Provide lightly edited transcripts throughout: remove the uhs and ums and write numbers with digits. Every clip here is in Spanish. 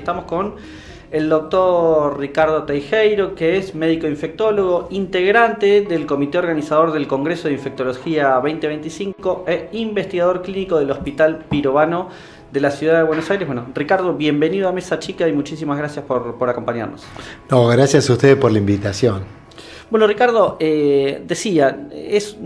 estamos con el doctor Ricardo Teijeiro, que es médico infectólogo, integrante del comité organizador del Congreso de Infectología 2025 e investigador clínico del Hospital Pirovano de la Ciudad de Buenos Aires. Bueno, Ricardo, bienvenido a Mesa Chica y muchísimas gracias por acompañarnos. No, gracias a ustedes por la invitación. Bueno, Ricardo, decía, es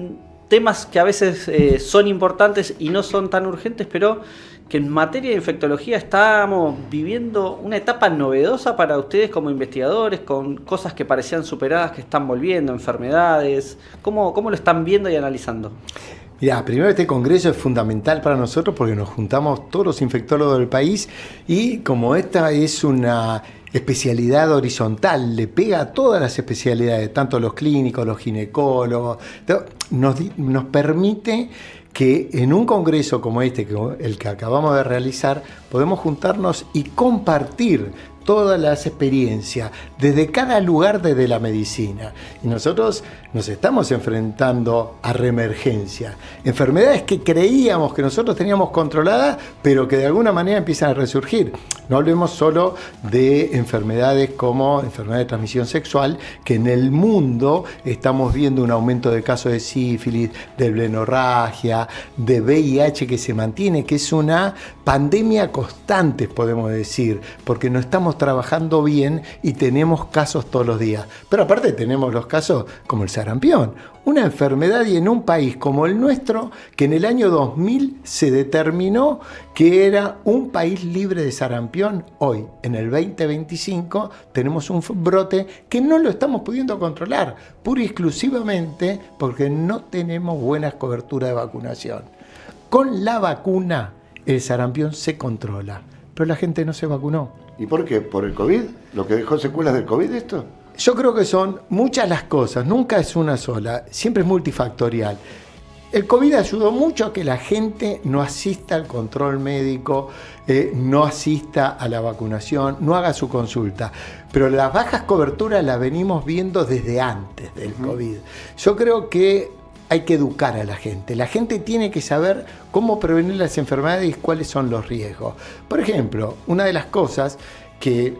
temas que a veces son importantes y no son tan urgentes, pero que en materia de infectología estamos viviendo una etapa novedosa para ustedes como investigadores, con cosas que parecían superadas que están volviendo, enfermedades. ¿Cómo lo están viendo y analizando? Mirá, primero este congreso es fundamental para nosotros porque nos juntamos todos los infectólogos del país y como esta es una especialidad horizontal, le pega a todas las especialidades, tanto los clínicos, los ginecólogos, nos permite que en un congreso como este, el que acabamos de realizar, podemos juntarnos y compartir todas las experiencias desde cada lugar desde la medicina. Y nosotros nos estamos enfrentando a reemergencia. Enfermedades que creíamos que nosotros teníamos controladas, pero que de alguna manera empiezan a resurgir. No hablemos solo de enfermedades como enfermedad de transmisión sexual, que en el mundo estamos viendo un aumento de casos de sífilis, de blenorragia, de VIH que se mantiene, que es una pandemia constante, podemos decir, porque no estamos trabajando bien y tenemos casos todos los días. Pero aparte tenemos los casos como el sarampión, una enfermedad y en un país como el nuestro, que en el año 2000 se determinó que era un país libre de sarampión. Hoy, en el 2025, tenemos un brote que no lo estamos pudiendo controlar, pura y exclusivamente porque no tenemos buenas coberturas de vacunación. Con la vacuna, el sarampión se controla, pero la gente no se vacunó. ¿Y por qué? ¿Por el COVID? ¿Lo que dejó secuelas del COVID esto? Yo creo que son muchas las cosas, nunca es una sola, siempre es multifactorial. El COVID ayudó mucho a que la gente no asista al control médico, no asista a la vacunación, no haga su consulta. Pero las bajas coberturas las venimos viendo desde antes del COVID. Yo creo que hay que educar a la gente. La gente tiene que saber cómo prevenir las enfermedades y cuáles son los riesgos. Por ejemplo, una de las cosas que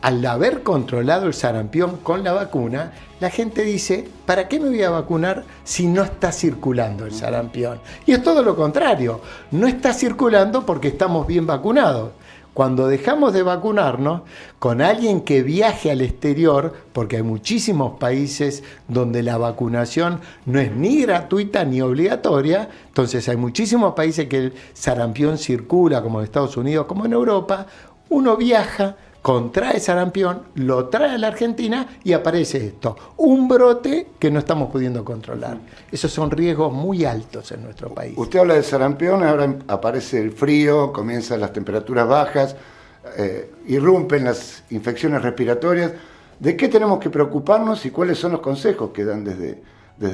al haber controlado el sarampión con la vacuna, la gente dice, ¿para qué me voy a vacunar si no está circulando el sarampión? Y es todo lo contrario, no está circulando porque estamos bien vacunados. Cuando dejamos de vacunarnos con alguien que viaje al exterior, porque hay muchísimos países donde la vacunación no es ni gratuita ni obligatoria, entonces hay muchísimos países que el sarampión circula, como en Estados Unidos, como en Europa, uno viaja, contrae sarampión, lo trae a la Argentina y aparece esto, un brote que no estamos pudiendo controlar. Esos son riesgos muy altos en nuestro país. Usted habla de sarampión, ahora aparece el frío, comienzan las temperaturas bajas, irrumpen las infecciones respiratorias. ¿De qué tenemos que preocuparnos y cuáles son los consejos que dan desde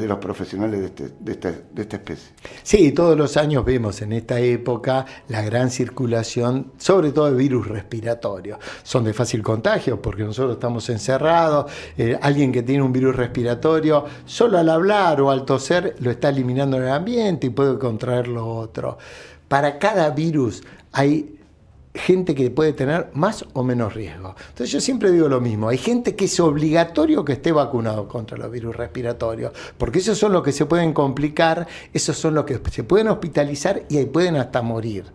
los profesionales de esta especie? Sí, todos los años vemos en esta época la gran circulación, sobre todo de virus respiratorios. Son de fácil contagio porque nosotros estamos encerrados. Alguien que tiene un virus respiratorio, solo al hablar o al toser, lo está eliminando en el ambiente y puede contraer lo otro. Para cada virus hay gente que puede tener más o menos riesgo. Entonces yo siempre digo lo mismo, hay gente que es obligatorio que esté vacunado contra los virus respiratorios, porque esos son los que se pueden complicar, esos son los que se pueden hospitalizar y ahí pueden hasta morir.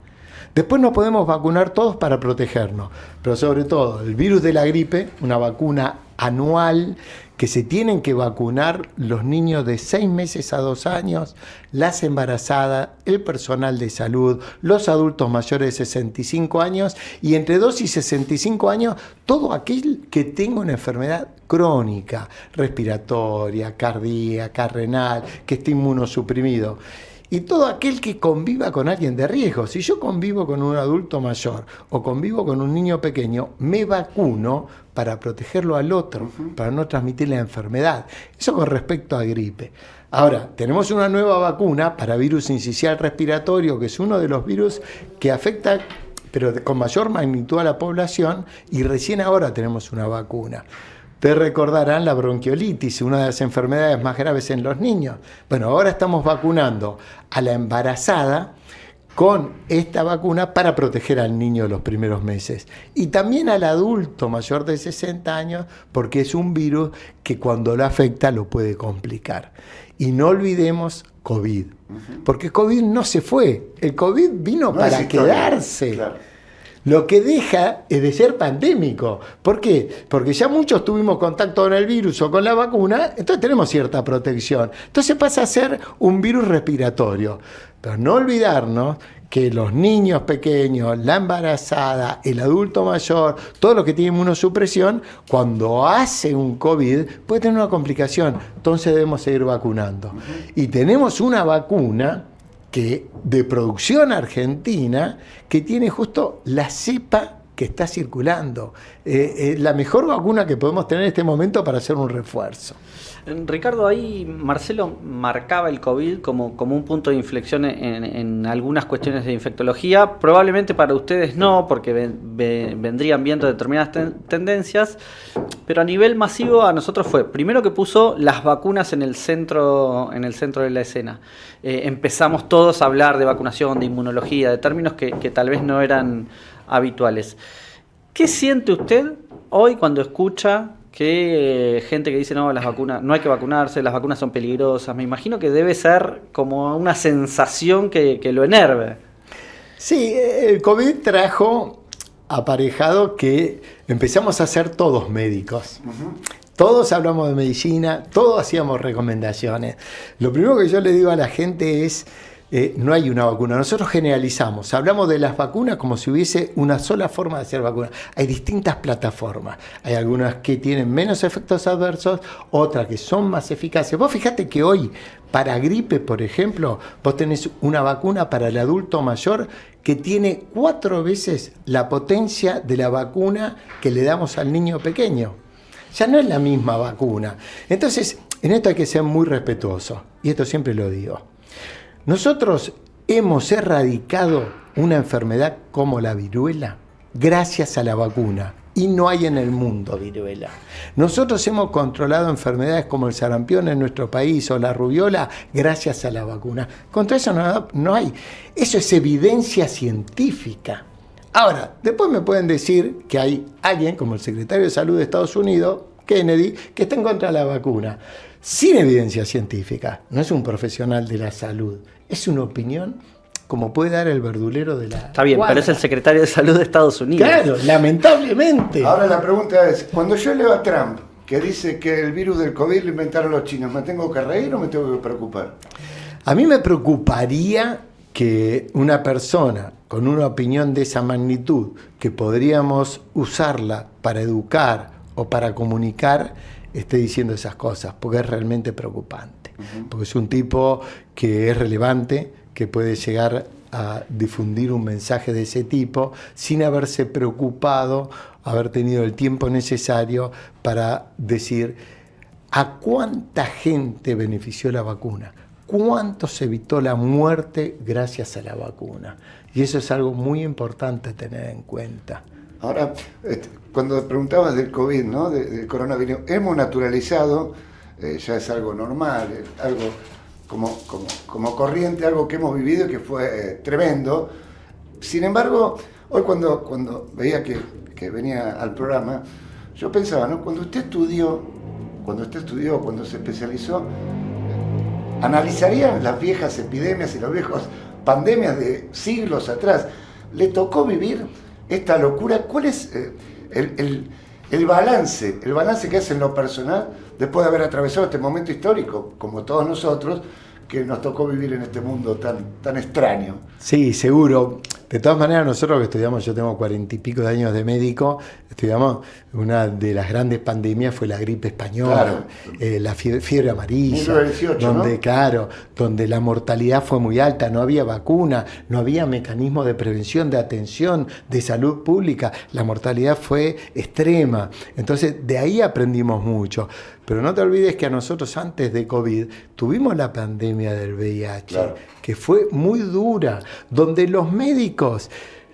Después nos podemos vacunar todos para protegernos, pero sobre todo el virus de la gripe, una vacuna anual que se tienen que vacunar los niños de 6 meses a 2 años, las embarazadas, el personal de salud, los adultos mayores de 65 años y entre 2 y 65 años, todo aquel que tenga una enfermedad crónica, respiratoria, cardíaca, renal, que esté inmunosuprimido. Y todo aquel que conviva con alguien de riesgo. Si yo convivo con un adulto mayor o convivo con un niño pequeño, me vacuno para protegerlo al otro, para no transmitir la enfermedad. Eso con respecto a gripe. Ahora, tenemos una nueva vacuna para virus sincicial respiratorio, que es uno de los virus que afecta, pero con mayor magnitud a la población, y recién ahora tenemos una vacuna. Ustedes recordarán la bronquiolitis, una de las enfermedades más graves en los niños. Bueno, ahora estamos vacunando a la embarazada con esta vacuna para proteger al niño los primeros meses. Y también al adulto mayor de 60 años, porque es un virus que cuando lo afecta lo puede complicar. Y no olvidemos COVID, porque COVID no se fue. El COVID vino para quedarse. Claro. Lo que deja es de ser pandémico. ¿Por qué? Porque ya muchos tuvimos contacto con el virus o con la vacuna, entonces tenemos cierta protección. Entonces pasa a ser un virus respiratorio. Pero no olvidarnos que los niños pequeños, la embarazada, el adulto mayor, todo lo que tiene inmunosupresión, cuando hace un COVID puede tener una complicación. Entonces debemos seguir vacunando. Y tenemos una vacuna de producción argentina que tiene justo la cepa que está circulando. La mejor vacuna que podemos tener en este momento para hacer un refuerzo. Ricardo, ahí Marcelo marcaba el COVID como un punto de inflexión en algunas cuestiones de infectología. Probablemente para ustedes no, porque vendrían viendo determinadas tendencias, pero a nivel masivo a nosotros fue, primero que puso las vacunas en el centro de la escena. Empezamos todos a hablar de vacunación, de inmunología, de términos que tal vez no eran habituales. ¿Qué siente usted hoy cuando escucha que gente que dice no, las vacunas, no hay que vacunarse, las vacunas son peligrosas? Me imagino que debe ser como una sensación que lo enerve. Sí, el COVID trajo aparejado que empezamos a ser todos médicos. Todos hablamos de medicina, todos hacíamos recomendaciones. Lo primero que yo le digo a la gente es, no hay una vacuna. Nosotros generalizamos, hablamos de las vacunas como si hubiese una sola forma de hacer vacunas. Hay distintas plataformas. Hay algunas que tienen menos efectos adversos, otras que son más eficaces. Vos fijate que hoy, para gripe, por ejemplo, vos tenés una vacuna para el adulto mayor que tiene 4 veces la potencia de la vacuna que le damos al niño pequeño. Ya no es la misma vacuna. Entonces, en esto hay que ser muy respetuoso. Y esto siempre lo digo. Nosotros hemos erradicado una enfermedad como la viruela gracias a la vacuna. Y no hay en el mundo viruela. Nosotros hemos controlado enfermedades como el sarampión en nuestro país o la rubiola gracias a la vacuna. Contra eso no hay. Eso es evidencia científica. Ahora, después me pueden decir que hay alguien, como el secretario de Salud de Estados Unidos, Kennedy, que está en contra de la vacuna. Sin evidencia científica. No es un profesional de la salud. Es una opinión como puede dar el verdulero de la Está bien, cuadra. pero es el secretario de Salud de Estados Unidos. Claro, lamentablemente. Ahora la pregunta es, cuando yo leo a Trump, que dice que el virus del COVID lo inventaron los chinos, ¿me tengo que reír o me tengo que preocupar? A mí me preocuparía que una persona con una opinión de esa magnitud, que podríamos usarla para educar o para comunicar, esté diciendo esas cosas, porque es realmente preocupante. Porque es un tipo que es relevante, que puede llegar a difundir un mensaje de ese tipo sin haberse preocupado, haber tenido el tiempo necesario para decir a cuánta gente benefició la vacuna, cuánto se evitó la muerte gracias a la vacuna. Y eso es algo muy importante tener en cuenta. Ahora, cuando preguntabas del COVID, ¿no? del coronavirus, hemos naturalizado, ya es algo normal, algo como corriente, algo que hemos vivido y que fue tremendo. Sin embargo, hoy cuando veía que venía al programa, yo pensaba, ¿no? Cuando usted estudió, cuando se especializó, analizaría las viejas epidemias y las viejas pandemias de siglos atrás. ¿Le tocó vivir esta locura? ¿Cuál es el balance que hace en lo personal después de haber atravesado este momento histórico, como todos nosotros, que nos tocó vivir en este mundo tan extraño? Sí, seguro. De todas maneras, nosotros que estudiamos, yo tengo 40 y pico de años de médico, estudiamos, una de las grandes pandemias fue la gripe española, claro. La fiebre amarilla, 1918, donde, ¿no? Claro, donde la mortalidad fue muy alta, no había vacuna, no había mecanismo de prevención, de atención, de salud pública, la mortalidad fue extrema. Entonces, de ahí aprendimos mucho. Pero no te olvides que a nosotros antes de COVID tuvimos la pandemia del VIH, claro. Que fue muy dura, donde los médicos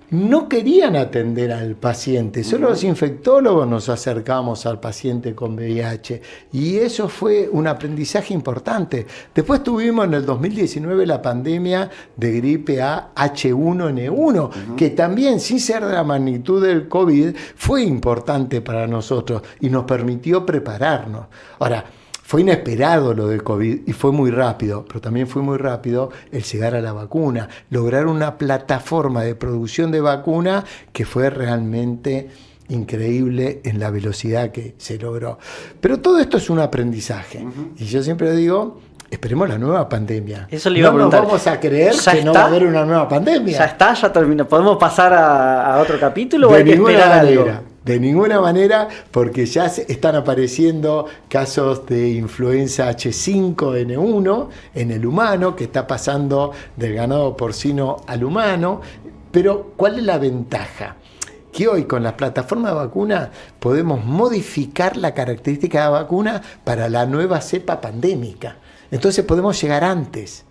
no querían atender al paciente, solo los infectólogos nos acercamos al paciente con VIH y eso fue un aprendizaje importante. Después tuvimos en el 2019 la pandemia de gripe A H1N1, que también, sin ser de la magnitud del COVID, fue importante para nosotros y nos permitió prepararnos. Ahora, fue inesperado lo del COVID y fue muy rápido, pero también fue muy rápido el llegar a la vacuna, lograr una plataforma de producción de vacuna que fue realmente increíble en la velocidad que se logró. Pero todo esto es un aprendizaje. Y yo siempre digo, esperemos la nueva pandemia. Eso le iba a preguntar. No vamos a creer ¿Ya que está? no va a haber una nueva pandemia. Ya está, ya terminó. ¿Podemos pasar a otro capítulo o De hay que ninguna esperar algo? manera. De ninguna manera, porque ya están apareciendo casos de influenza H5N1 en el humano, que está pasando del ganado porcino al humano. Pero, ¿cuál es la ventaja? Que hoy con las plataformas de vacuna podemos modificar la característica de la vacuna para la nueva cepa pandémica. Entonces podemos llegar antes.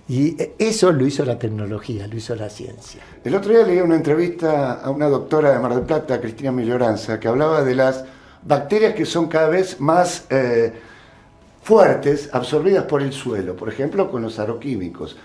Y eso lo hizo la tecnología, lo hizo la ciencia. El otro día leí una entrevista a una doctora de Mar del Plata, Cristina Milloranza, que hablaba de las bacterias que son cada vez más fuertes, absorbidas por el suelo, por ejemplo, con los agroquímicos.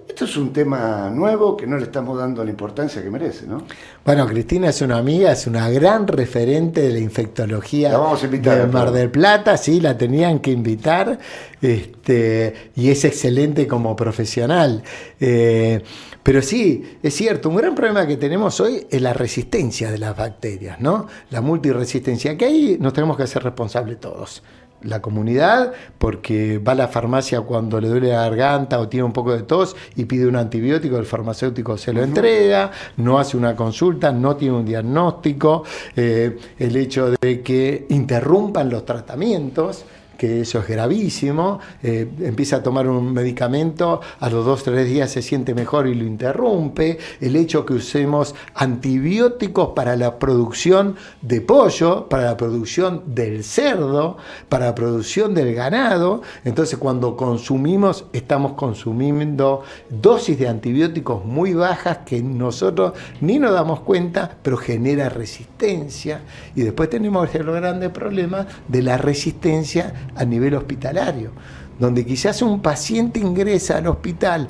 Esto es un tema nuevo que no le estamos dando la importancia que merece, ¿no? Bueno, Cristina es una amiga, es una gran referente de la infectología La vamos a invitar, de Mar del Plata, sí, la tenían que invitar, y es excelente como profesional. Pero sí, es cierto, un gran problema que tenemos hoy es la resistencia de las bacterias, ¿no? La multiresistencia, que ahí nos tenemos que hacer responsables todos. La comunidad, porque va a la farmacia cuando le duele la garganta o tiene un poco de tos y pide un antibiótico, el farmacéutico se lo entrega, no hace una consulta, no tiene un diagnóstico, el hecho de que interrumpan los tratamientos, que eso es gravísimo, empieza a tomar un medicamento, a los 2-3 días se siente mejor y lo interrumpe, el hecho que usemos antibióticos para la producción de pollo, para la producción del cerdo, para la producción del ganado, entonces cuando consumimos, estamos consumiendo dosis de antibióticos muy bajas que nosotros ni nos damos cuenta, pero genera resistencia, y después tenemos el grande problema de la resistencia a nivel hospitalario, donde quizás un paciente ingresa al hospital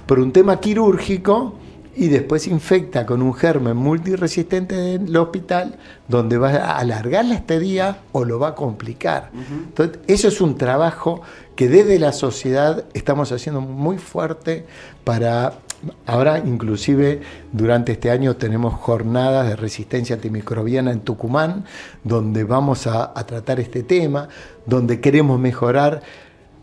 por un tema quirúrgico y después se infecta con un germen multiresistente del hospital, donde va a alargar la estadía o lo va a complicar. Entonces, eso es un trabajo que desde la sociedad estamos haciendo muy fuerte para... Ahora, inclusive, durante este año tenemos jornadas de resistencia antimicrobiana en Tucumán, donde vamos a tratar este tema, donde queremos mejorar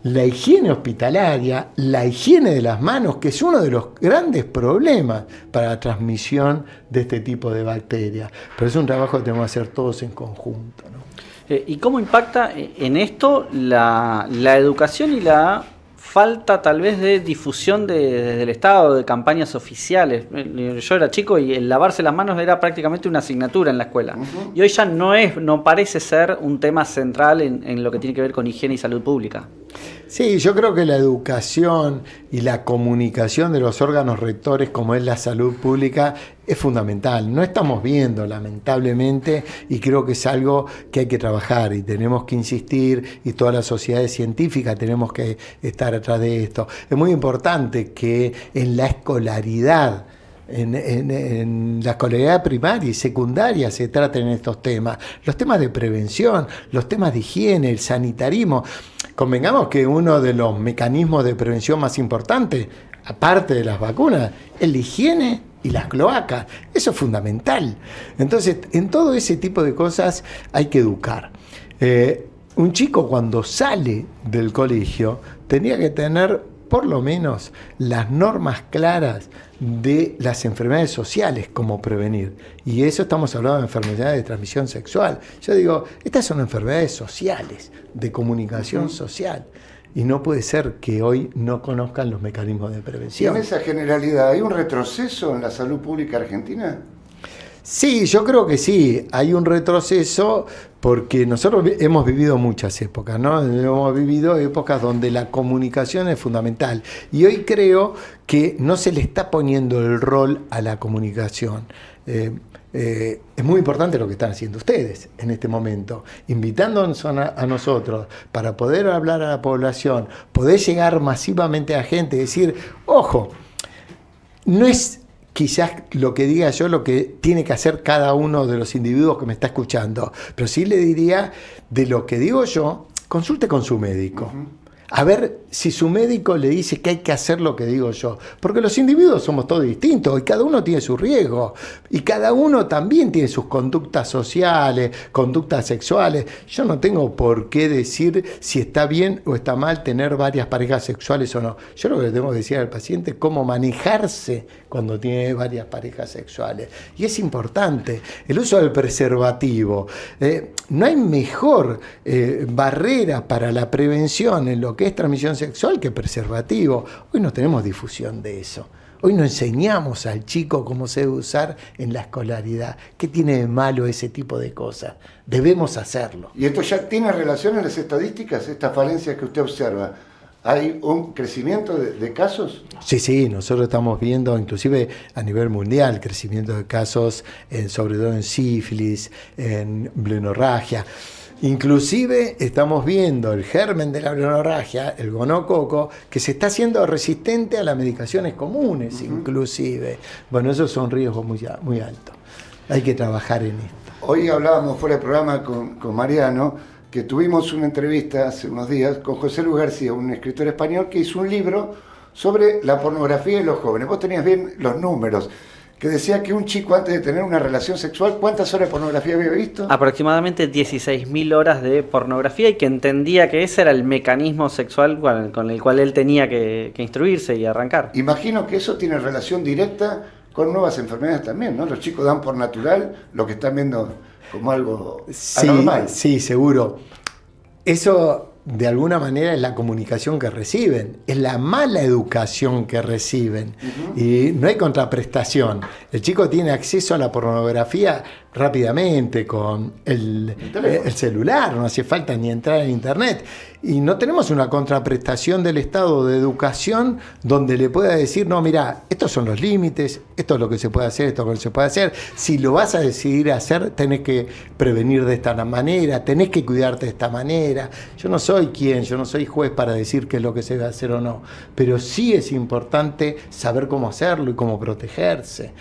la higiene hospitalaria, la higiene de las manos, que es uno de los grandes problemas para la transmisión de este tipo de bacterias. Pero es un trabajo que tenemos que hacer todos en conjunto, ¿no? ¿Y cómo impacta en esto la educación y la falta tal vez de difusión desde el Estado, de campañas oficiales? Yo era chico y el lavarse las manos era prácticamente una asignatura en la escuela. Y hoy ya no parece ser un tema central en lo que tiene que ver con higiene y salud pública. Sí, yo creo que la educación y la comunicación de los órganos rectores, como es la salud pública, es fundamental. No estamos viendo, lamentablemente, y creo que es algo que hay que trabajar y tenemos que insistir, y todas las sociedades científicas tenemos que estar atrás de esto. Es muy importante que en la escolaridad, en la escolaridad primaria y secundaria se traten estos temas, los temas de prevención, los temas de higiene, el sanitarismo. Convengamos que uno de los mecanismos de prevención más importantes, aparte de las vacunas, es la higiene y las cloacas. Eso es fundamental. Entonces, en todo ese tipo de cosas hay que educar. Un chico cuando sale del colegio tenía que tener por lo menos las normas claras de las enfermedades sociales, cómo prevenir. Y eso estamos hablando de enfermedades de transmisión sexual. Yo digo, estas son enfermedades sociales, de comunicación social. Y no puede ser que hoy no conozcan los mecanismos de ¿Y prevención. en esa generalidad hay un retroceso en la salud pública argentina? Sí, yo creo que sí, hay un retroceso porque nosotros hemos vivido muchas épocas, ¿no? Hemos vivido épocas donde la comunicación es fundamental y hoy creo que no se le está poniendo el rol a la comunicación. Es muy importante lo que están haciendo ustedes en este momento, invitándonos a nosotros para poder hablar a la población, poder llegar masivamente a gente, decir, ojo, no es quizás lo que diga yo lo que tiene que hacer cada uno de los individuos que me está escuchando, pero sí le diría, de lo que digo yo, consulte con su médico. A ver si su médico le dice que hay que hacer lo que digo yo. Porque los individuos somos todos distintos y cada uno tiene su riesgo. Y cada uno también tiene sus conductas sociales, conductas sexuales. Yo no tengo por qué decir si está bien o está mal tener varias parejas sexuales o no. Yo lo que le tengo que decir al paciente es cómo manejarse cuando tiene varias parejas sexuales. Y es importante el uso del preservativo. No hay mejor barrera para la prevención en lo que es transmisión sexual que preservativo. Hoy no tenemos difusión de eso. Hoy no enseñamos al chico cómo se debe usar en la escolaridad. ¿Qué tiene de malo ese tipo de cosas? Debemos hacerlo. ¿Y esto ya tiene relación en las estadísticas, estas falencias que usted observa? ¿Hay un crecimiento de casos? Sí, nosotros estamos viendo, inclusive a nivel mundial, crecimiento de casos, sobre todo en sífilis, en blenorragia. Inclusive estamos viendo el germen de la blenorragia, el gonococo, que se está haciendo resistente a las medicaciones comunes, inclusive. Bueno, esos son riesgos muy altos. Hay que trabajar en esto. Hoy hablábamos fuera del programa con Mariano, que tuvimos una entrevista hace unos días con José Luis García, un escritor español que hizo un libro sobre la pornografía y los jóvenes. Vos tenías bien los números, que decía que un chico antes de tener una relación sexual, ¿cuántas horas de pornografía había visto? Aproximadamente 16.000 horas de pornografía y que entendía que ese era el mecanismo sexual con el cual él tenía que instruirse y arrancar. Imagino que eso tiene relación directa con nuevas enfermedades también, ¿no? Los chicos dan por natural lo que están viendo como algo anormal. Sí, seguro. Eso de alguna manera es la comunicación que reciben, es la mala educación que reciben. Y no hay contraprestación. El chico tiene acceso a la pornografía rápidamente con el celular, no hace falta ni entrar en internet. Y no tenemos una contraprestación del Estado de educación donde le pueda decir, no, mira, estos son los límites, esto es lo que se puede hacer, esto es lo que se puede hacer. Si lo vas a decidir hacer, tenés que prevenir de esta manera, tenés que cuidarte de esta manera. Yo no soy juez para decir qué es lo que se debe hacer o no, pero sí es importante saber cómo hacerlo y cómo protegerse.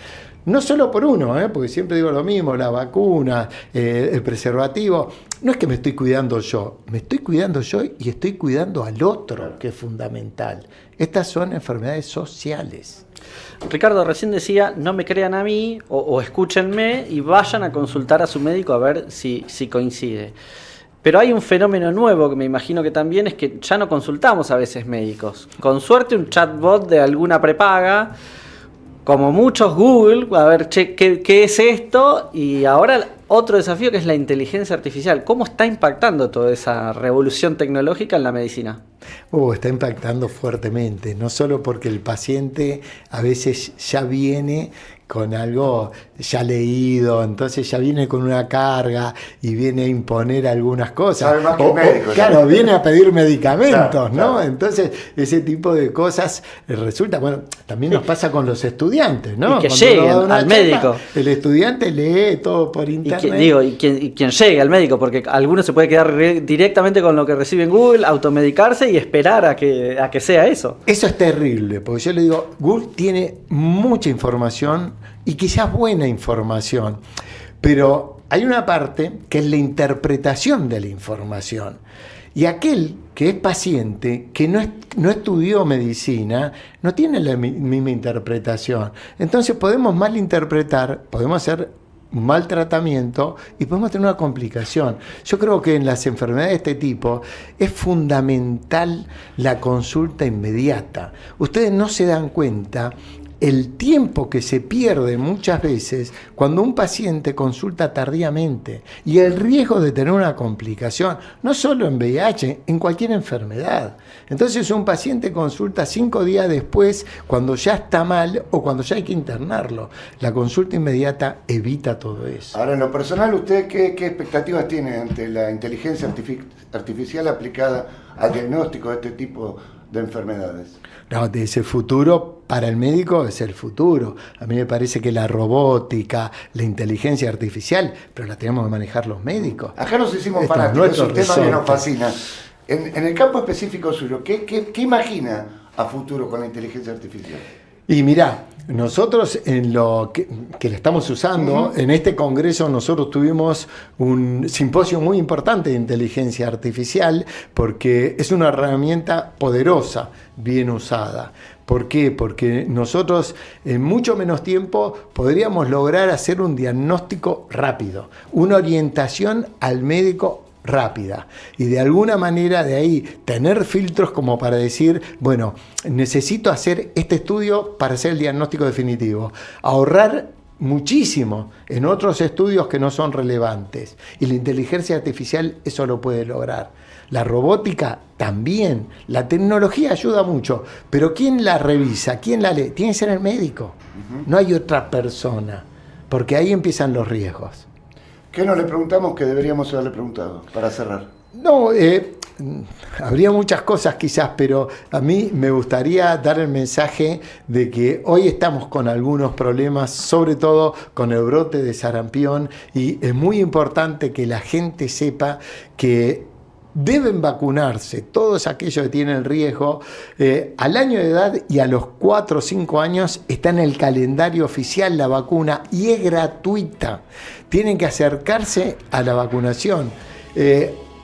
No solo por uno, porque siempre digo lo mismo, la vacuna, el preservativo. No es que me estoy cuidando yo, me estoy cuidando yo y estoy cuidando al otro, que es fundamental. Estas son enfermedades sociales. Ricardo recién decía, no me crean a mí o escúchenme y vayan a consultar a su médico a ver si coincide. Pero hay un fenómeno nuevo que me imagino que también es que ya no consultamos a veces médicos. Con suerte un chatbot de alguna prepaga, como muchos Google, a ver, che, ¿qué es esto? Y ahora otro desafío que es la inteligencia artificial. ¿Cómo está impactando toda esa revolución tecnológica en la medicina? Está impactando fuertemente, no solo porque el paciente a veces ya viene con algo ya leído, entonces ya viene con una carga y viene a imponer algunas cosas. Sabe más que el médico, claro, viene a pedir medicamentos, claro, ¿no? Claro. Entonces, ese tipo de cosas resulta, bueno, también nos pasa con los estudiantes, ¿no? Y que Cuando lleguen uno da una al charla, médico. El estudiante lee todo por internet. Y quien llegue al médico, porque alguno se puede quedar directamente con lo que recibe en Google, automedicarse y esperar a que sea eso. Eso es terrible, porque yo le digo, Google tiene mucha información y quizás buena información, pero hay una parte que es la interpretación de la información. Y aquel que es paciente, que no estudió medicina, no tiene la misma interpretación. Entonces podemos malinterpretar, podemos hacer un mal tratamiento y podemos tener una complicación. Yo creo que en las enfermedades de este tipo es fundamental la consulta inmediata. Ustedes no se dan cuenta el tiempo que se pierde muchas veces cuando un paciente consulta tardíamente y el riesgo de tener una complicación, no solo en VIH, en cualquier enfermedad. Entonces un paciente consulta 5 días después cuando ya está mal o cuando ya hay que internarlo. La consulta inmediata evita todo eso. Ahora, en lo personal, ¿usted qué expectativas tiene ante la inteligencia artificial aplicada al diagnóstico de este tipo de enfermedades? No, de ese futuro, para el médico es el futuro. A mí me parece que la robótica, la inteligencia artificial, pero la tenemos que manejar los médicos. Acá nos hicimos fanáticos, es un tema que nos fascina. En el campo específico suyo, ¿qué imagina a futuro con la inteligencia artificial? Y mirá, nosotros en lo que le estamos usando, en este congreso nosotros tuvimos un simposio muy importante de inteligencia artificial porque es una herramienta poderosa, bien usada. ¿Por qué? Porque nosotros en mucho menos tiempo podríamos lograr hacer un diagnóstico rápido, una orientación al médico rápida y de alguna manera de ahí tener filtros como para decir, bueno, necesito hacer este estudio para hacer el diagnóstico definitivo, ahorrar muchísimo en otros estudios que no son relevantes, y la inteligencia artificial eso lo puede lograr. La robótica también, la tecnología ayuda mucho, pero ¿quién la revisa? ¿Quién la lee? Tiene que ser el médico, no hay otra persona, porque ahí empiezan los riesgos. ¿Qué nos le preguntamos que deberíamos haberle preguntado para cerrar? No, habría muchas cosas quizás, pero a mí me gustaría dar el mensaje de que hoy estamos con algunos problemas, sobre todo con el brote de sarampión, y es muy importante que la gente sepa que deben vacunarse todos aquellos que tienen riesgo. Al año de edad y a los 4 o 5 años está en el calendario oficial la vacuna y es gratuita. Tienen que acercarse a la vacunación.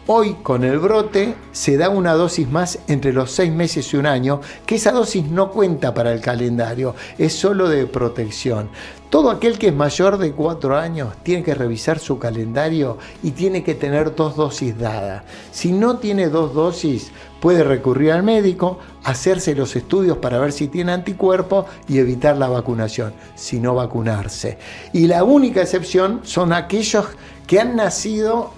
Hoy con el brote se da una dosis más entre los 6 meses y un año, que esa dosis no cuenta para el calendario, es solo de protección. Todo aquel que es mayor de 4 años tiene que revisar su calendario y tiene que tener 2 dosis dadas. Si no tiene 2 dosis, puede recurrir al médico, hacerse los estudios para ver si tiene anticuerpos y evitar la vacunación, si no vacunarse. Y la única excepción son aquellos que han nacido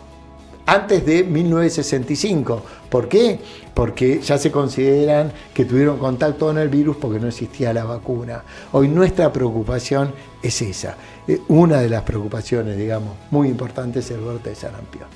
antes de 1965. ¿Por qué? Porque ya se consideran que tuvieron contacto con el virus porque no existía la vacuna. Hoy nuestra preocupación es esa. Una de las preocupaciones, digamos, muy importantes es el brote de sarampión.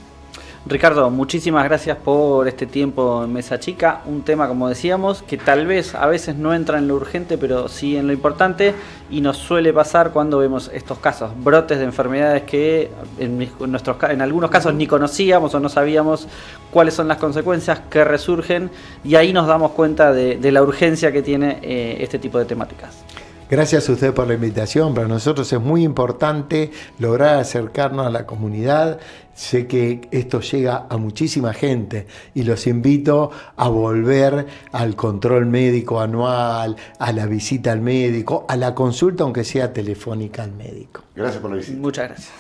Ricardo, muchísimas gracias por este tiempo en Mesa Chica. Un tema, como decíamos, que tal vez a veces no entra en lo urgente, pero sí en lo importante, y nos suele pasar cuando vemos estos casos, brotes de enfermedades que en algunos casos ni conocíamos o no sabíamos cuáles son las consecuencias que resurgen, y ahí nos damos cuenta de la urgencia que tiene este tipo de temáticas. Gracias a usted por la invitación. Para nosotros es muy importante lograr acercarnos a la comunidad. Sé que esto llega a muchísima gente y los invito a volver al control médico anual, a la visita al médico, a la consulta, aunque sea telefónica al médico. Gracias por la visita. Muchas gracias.